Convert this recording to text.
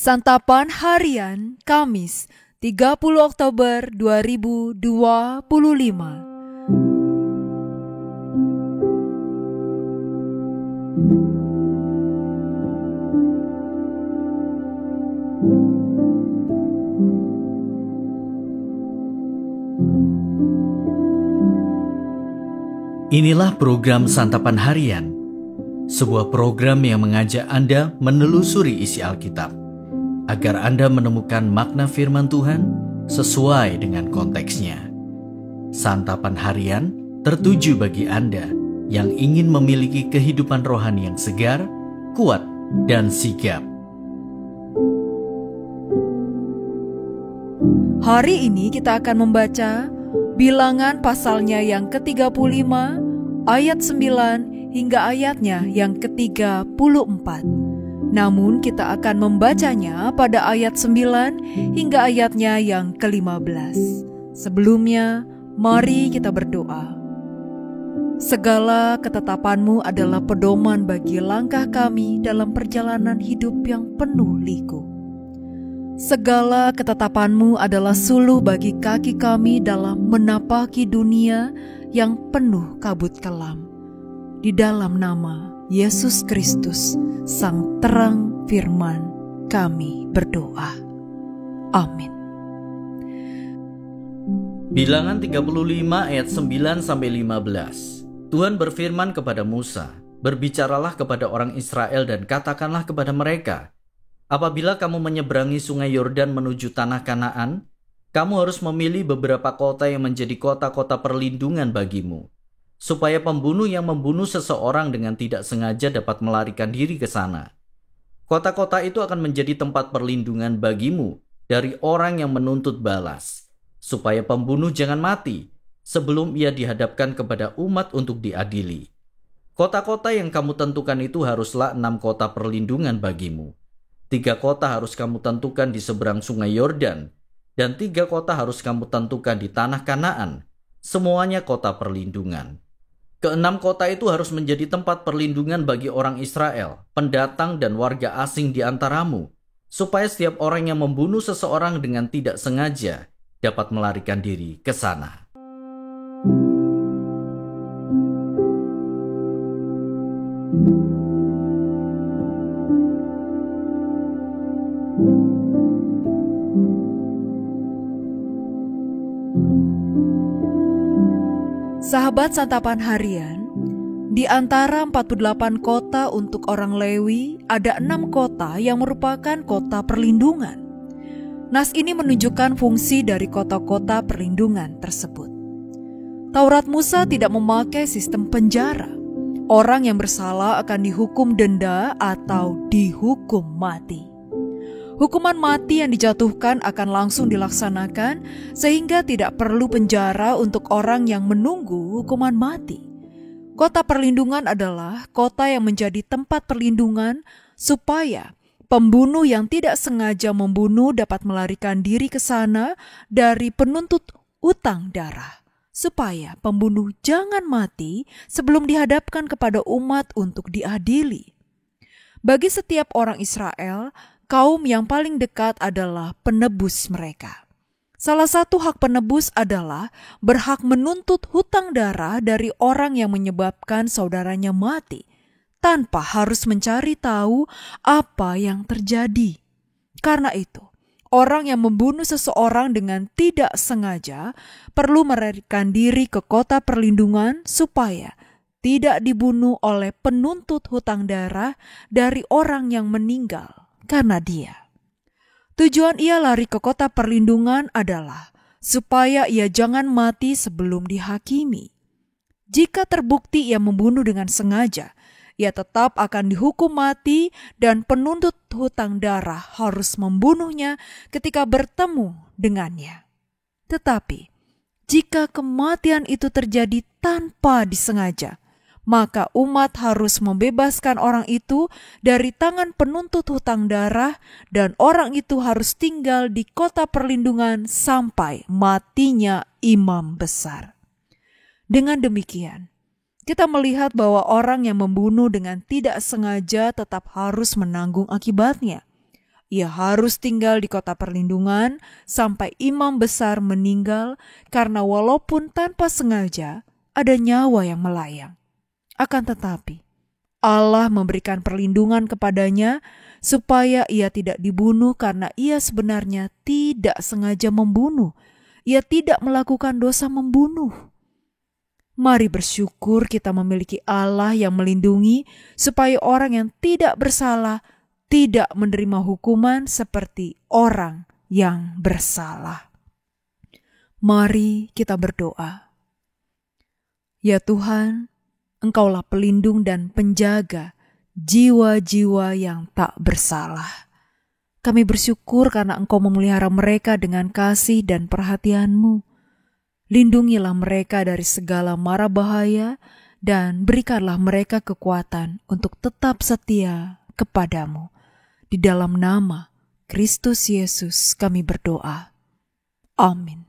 Santapan Harian Kamis 30 Oktober 2025. Inilah program Santapan Harian, sebuah program yang mengajak Anda menelusuri isi Alkitab, agar Anda menemukan makna firman Tuhan sesuai dengan konteksnya. Santapan Harian tertuju bagi Anda yang ingin memiliki kehidupan rohani yang segar, kuat, dan sigap. Hari ini kita akan membaca Bilangan pasalnya yang ke-35, ayat 9 hingga ayatnya yang ke-34. Namun kita akan membacanya pada ayat 9 hingga ayatnya yang ke-15. Sebelumnya, mari kita berdoa. Segala ketetapan-Mu adalah pedoman bagi langkah kami dalam perjalanan hidup yang penuh liku. Segala ketetapan-Mu adalah suluh bagi kaki kami dalam menapaki dunia yang penuh kabut kelam. Di dalam nama Yesus Kristus, Sang Terang Firman, kami berdoa. Amin. Bilangan 35 ayat 9-15. Tuhan berfirman kepada Musa, "Berbicaralah kepada orang Israel dan katakanlah kepada mereka, apabila kamu menyeberangi sungai Yordan menuju tanah Kanaan, kamu harus memilih beberapa kota yang menjadi kota-kota perlindungan bagimu, supaya pembunuh yang membunuh seseorang dengan tidak sengaja dapat melarikan diri ke sana. Kota-kota itu akan menjadi tempat perlindungan bagimu dari orang yang menuntut balas, supaya pembunuh jangan mati sebelum ia dihadapkan kepada umat untuk diadili. Kota-kota yang kamu tentukan itu haruslah 6 kota perlindungan bagimu. 3 kota harus kamu tentukan di seberang sungai Yordan, dan 3 kota harus kamu tentukan di tanah Kanaan, semuanya kota perlindungan. Ke-6 kota itu harus menjadi tempat perlindungan bagi orang Israel, pendatang dan warga asing di antaramu, supaya setiap orang yang membunuh seseorang dengan tidak sengaja dapat melarikan diri ke sana." Sahabat Santapan Harian, di antara 48 kota untuk orang Lewi, ada 6 kota yang merupakan kota perlindungan. Nas ini menunjukkan fungsi dari kota-kota perlindungan tersebut. Taurat Musa tidak memakai sistem penjara. Orang yang bersalah akan dihukum denda atau dihukum mati. Hukuman mati yang dijatuhkan akan langsung dilaksanakan sehingga tidak perlu penjara untuk orang yang menunggu hukuman mati. Kota perlindungan adalah kota yang menjadi tempat perlindungan supaya pembunuh yang tidak sengaja membunuh dapat melarikan diri ke sana dari penuntut utang darah, supaya pembunuh jangan mati sebelum dihadapkan kepada umat untuk diadili. Bagi setiap orang Israel, kaum yang paling dekat adalah penebus mereka. Salah satu hak penebus adalah berhak menuntut hutang darah dari orang yang menyebabkan saudaranya mati, tanpa harus mencari tahu apa yang terjadi. Karena itu, orang yang membunuh seseorang dengan tidak sengaja perlu melarikan diri ke kota perlindungan supaya tidak dibunuh oleh penuntut hutang darah dari orang yang meninggal karena dia. Tujuan ia lari ke kota perlindungan adalah supaya ia jangan mati sebelum dihakimi. Jika terbukti ia membunuh dengan sengaja, ia tetap akan dihukum mati dan penuntut hutang darah harus membunuhnya ketika bertemu dengannya. Tetapi, jika kematian itu terjadi tanpa disengaja, maka umat harus membebaskan orang itu dari tangan penuntut hutang darah dan orang itu harus tinggal di kota perlindungan sampai matinya imam besar. Dengan demikian, kita melihat bahwa orang yang membunuh dengan tidak sengaja tetap harus menanggung akibatnya. Ia harus tinggal di kota perlindungan sampai imam besar meninggal, karena walaupun tanpa sengaja ada nyawa yang melayang. Akan tetapi Allah memberikan perlindungan kepadanya supaya ia tidak dibunuh, karena ia sebenarnya tidak sengaja membunuh. Ia tidak melakukan dosa membunuh. Mari bersyukur kita memiliki Allah yang melindungi supaya orang yang tidak bersalah tidak menerima hukuman seperti orang yang bersalah. Mari kita berdoa. Ya Tuhan, Engkaulah pelindung dan penjaga jiwa-jiwa yang tak bersalah. Kami bersyukur karena Engkau memelihara mereka dengan kasih dan perhatian-Mu. Lindungilah mereka dari segala mara bahaya dan berikanlah mereka kekuatan untuk tetap setia kepadamu. Di dalam nama Kristus Yesus kami berdoa. Amin.